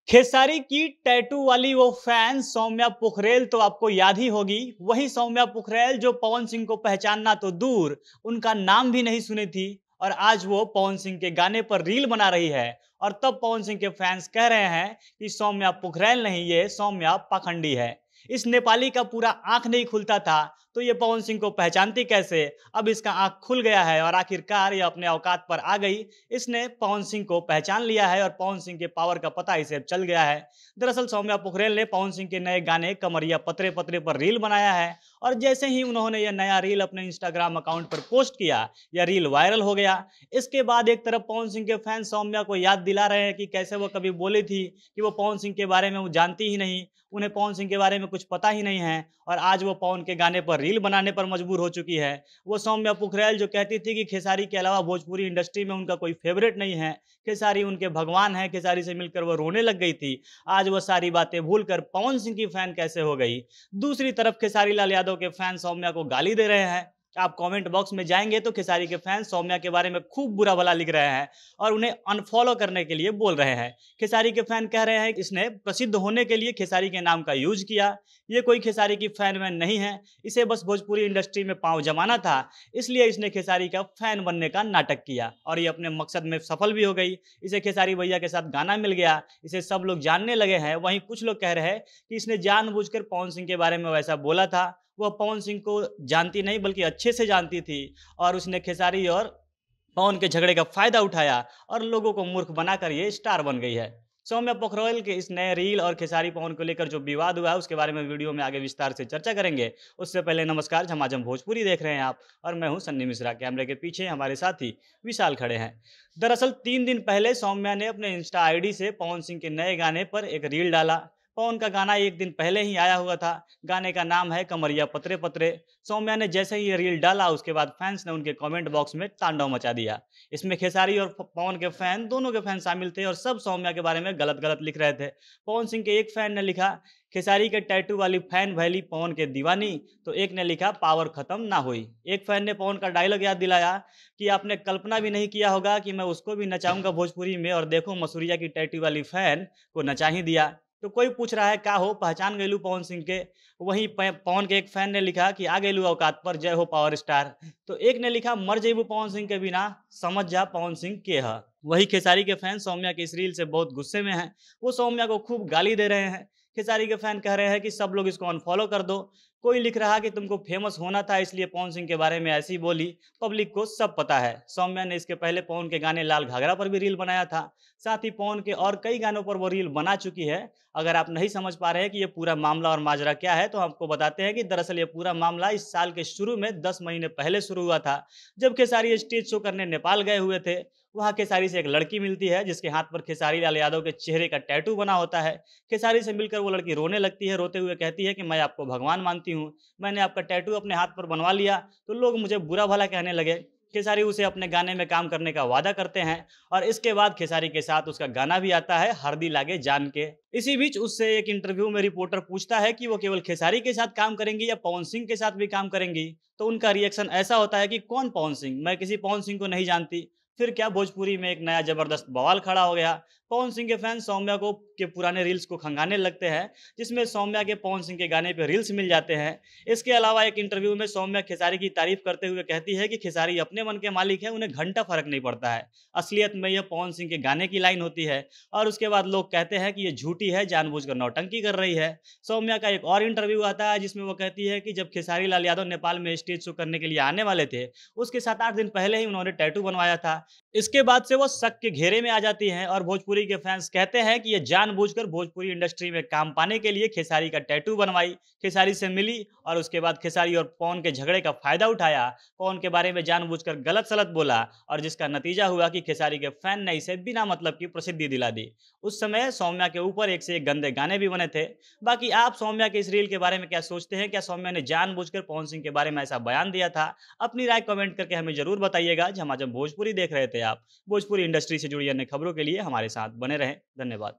खेसारी की टैटू वाली वो फैन सौम्या पुखरेल तो आपको याद ही होगी। वही सौम्या पुखरेल जो पवन सिंह को पहचानना तो दूर, उनका नाम भी नहीं सुनी थी। और आज वो पवन सिंह के गाने पर रील बना रही है। और तब पवन सिंह के फैंस कह रहे हैं कि सौम्या पुखरेल नहीं, ये सौम्या पाखंडी है। इस नेपाली का पूरा आंख नहीं खुलता था, तो ये पवन सिंह को पहचानती कैसे। अब इसका आंख खुल गया है और आखिरकार ये अपने औकात पर आ गई। इसने पवन सिंह को पहचान लिया है और पवन सिंह के पावर का पता इसे अब चल गया है। दरअसल सौम्या पुखरेल ने पवन सिंह के नए गाने कमरिया पतरे पतरे पर रील बनाया है। और जैसे ही उन्होंने यह नया रील अपने इंस्टाग्राम अकाउंट पर पोस्ट किया, यह रील वायरल हो गया। इसके बाद एक तरफ पवन सिंह के फैन सौम्या को याद दिला रहे हैं कि कैसे वो कभी बोली थी कि वो पवन सिंह के बारे में वो जानती ही नहीं, उन्हें पवन सिंह के बारे में कुछ पता ही नहीं है। और आज वो पवन के गाने पर रील बनाने पर मजबूर हो चुकी है। वो सौम्या पुखरेल जो कहती थी कि खेसारी के अलावा भोजपुरी इंडस्ट्री में उनका कोई फेवरेट नहीं है, खेसारी उनके भगवान है, खेसारी से मिलकर वो रोने लग गई थी। आज वो सारी बातें भूलकर पवन सिंह की फैन कैसे हो गई। दूसरी तरफ खेसारी लाल यादव के फैन सौम्या को गाली दे रहे हैं। आप कमेंट बॉक्स में जाएंगे तो खेसारी के फैन सौम्या के बारे में खूब बुरा भला लिख रहे हैं और उन्हें अनफॉलो करने के लिए बोल रहे हैं। खेसारी के फैन कह रहे हैं कि इसने प्रसिद्ध होने के लिए खेसारी के नाम का यूज किया। ये कोई खेसारी की फैन वैन नहीं है, इसे बस भोजपुरी इंडस्ट्री में पांव जमाना था, इसलिए इसने खेसारी का फैन बनने का नाटक किया और ये अपने मकसद में सफल भी हो गई। इसे खेसारी भैया के साथ गाना मिल गया, इसे सब लोग जानने लगे हैं। वहीं कुछ लोग कह रहे हैं कि इसने जानबूझकर पवन सिंह के बारे में वैसा बोला था। वह पवन सिंह को जानती नहीं बल्कि अच्छे से जानती थी और उसने खेसारी और पवन के झगड़े का फायदा उठाया और लोगों को मूर्ख बनाकर ये स्टार बन गई है। सौम्या पोखरेल के इस नए रील और खेसारी पवन को लेकर जो विवाद हुआ है उसके बारे में वीडियो में आगे विस्तार से चर्चा करेंगे। उससे पहले नमस्कार, झमाझम भोजपुरी देख रहे हैं आप और मैं हूं सन्नी मिश्रा। कैमरे के पीछे हमारे साथी विशाल खड़े हैं। दरअसल 3 दिन पहले सौम्या ने अपने इंस्टा आईडी से पवन सिंह के नए गाने पर एक रील डाला। पवन का गाना एक दिन पहले ही आया हुआ था। गाने का नाम है कमरिया पतरे पतरे। सौम्या ने जैसे ही ये रील डाला उसके बाद फैंस ने उनके कमेंट बॉक्स में तांडव मचा दिया। इसमें खेसारी और पवन के फैन, दोनों के फैन शामिल थे और सब सौम्या के बारे में गलत गलत लिख रहे थे। पवन सिंह के एक फैन ने लिखा, खेसारी के टैटू वाली फैन भैली पवन के दीवानी। तो एक ने लिखा, पावर खत्म ना हुई। एक फैन ने पवन का डायलॉग याद दिलाया कि आपने कल्पना भी नहीं किया होगा कि मैं उसको भी नचाऊंगा भोजपुरी में, और देखो मसूरिया की टैटू वाली फैन को नचा ही दिया। तो कोई पूछ रहा है क्या हो, पहचान गयलू पवन सिंह के। वहीं पवन के एक फैन ने लिखा कि आ गयलू औकात पर, जय हो पावर स्टार। तो एक ने लिखा, मर जेबू पवन सिंह के बिना, समझ जा पवन सिंह के है। वही खेसारी के फैन सौम्या की इस रील से बहुत गुस्से में हैं। वो सौम्या को खूब गाली दे रहे हैं। खेसारी के फैन कह रहे हैं कि सब लोग इसको अनफॉलो कर दो। कोई लिख रहा कि तुमको फेमस होना था इसलिए पवन सिंह के बारे में ऐसी बोली, पब्लिक को सब पता है। सौम्या ने इसके पहले पवन के गाने लाल घाघरा पर भी रील बनाया था। साथ ही पवन के और कई गानों पर वो रील बना चुकी है। अगर आप नहीं समझ पा रहे हैं कि ये पूरा मामला और माजरा क्या है, तो आपको बताते हैं कि दरअसल ये पूरा मामला इस साल के शुरू में 10 महीने पहले शुरू हुआ था, जब खेसारी स्टेज शो करने नेपाल गए हुए थे। वहाँ खेसारी से एक लड़की मिलती है जिसके हाथ पर खेसारी लाल यादव के चेहरे का टैटू बना होता है। खेसारी से मिलकर वो लड़की रोने लगती है, रोते हुए कहती है कि मैं आपको भगवान मानती हूँ, मैंने आपका टैटू अपने हाथ पर बनवा लिया तो लोग मुझे बुरा भला कहने लगे। खेसारी उसे अपने गाने में काम करने का वादा करते हैं और इसके बाद खेसारी के साथ उसका गाना भी आता है, हरदी लागे जान के। इसी बीच उससे एक इंटरव्यू में रिपोर्टर पूछता है कि वो केवल खेसारी के साथ काम करेंगी या पवन सिंह के साथ भी काम करेंगी। तो उनका रिएक्शन ऐसा होता है कि कौन पवन सिंह, मैं किसी पवन सिंह को नहीं जानती। फिर क्या भोजपुरी में एक नया जबरदस्त बवाल खड़ा हो गया। पवन सिंह के फैन सौम्या को के पुराने रील्स को खंगाने लगते हैं, जिसमें सौम्या के पवन सिंह के गाने पे रील्स मिल जाते हैं। इसके अलावा एक इंटरव्यू में सौम्या खेसारी की तारीफ करते हुए कहती है कि खेसारी अपने मन के मालिक है, उन्हें घंटा फर्क नहीं पड़ता है। असलियत में यह पवन सिंह के गाने की लाइन होती है और उसके बाद लोग कहते हैं कि ये झूठी है, जानबूझकर नौटंकी कर रही है। सौम्या का एक और इंटरव्यू आता है जिसमें वो कहती है कि जब खेसारी लाल यादव नेपाल में स्टेज शो करने के लिए आने वाले थे, उसके 7-8 दिन पहले ही उन्होंने टैटू बनवाया था। इसके बाद से वो शक के घेरे में आ जाती हैं और भोजपुरी के फैंस कहते हैं कि ये जानबूझकर भोजपुरी इंडस्ट्री में काम पाने के लिए खेसारी का टैटू बनवाई, खेसारी से मिली और उसके बाद खेसारी और पवन के झगड़े का फायदा उठाया, पवन के बारे में जानबूझकर गलत सलत बोला और जिसका नतीजा हुआ कि खेसारी के फैन ने इसे बिना मतलब की प्रसिद्धि दिला दी। उस समय सौम्या के ऊपर एक से एक गंदे गाने भी बने थे। बाकी आप सौम्या के इस रील के बारे में क्या सोचते हैं? क्या सौम्या ने जानबूझकर पवन सिंह के बारे में ऐसा बयान दिया था? अपनी राय कमेंट करके हमें जरूर बताइएगा। झमाझम भोजपुरी देख रहे थे आप। भोजपुरी इंडस्ट्री से जुड़ी अन्य खबरों के लिए हमारे साथ बने रहें। धन्यवाद।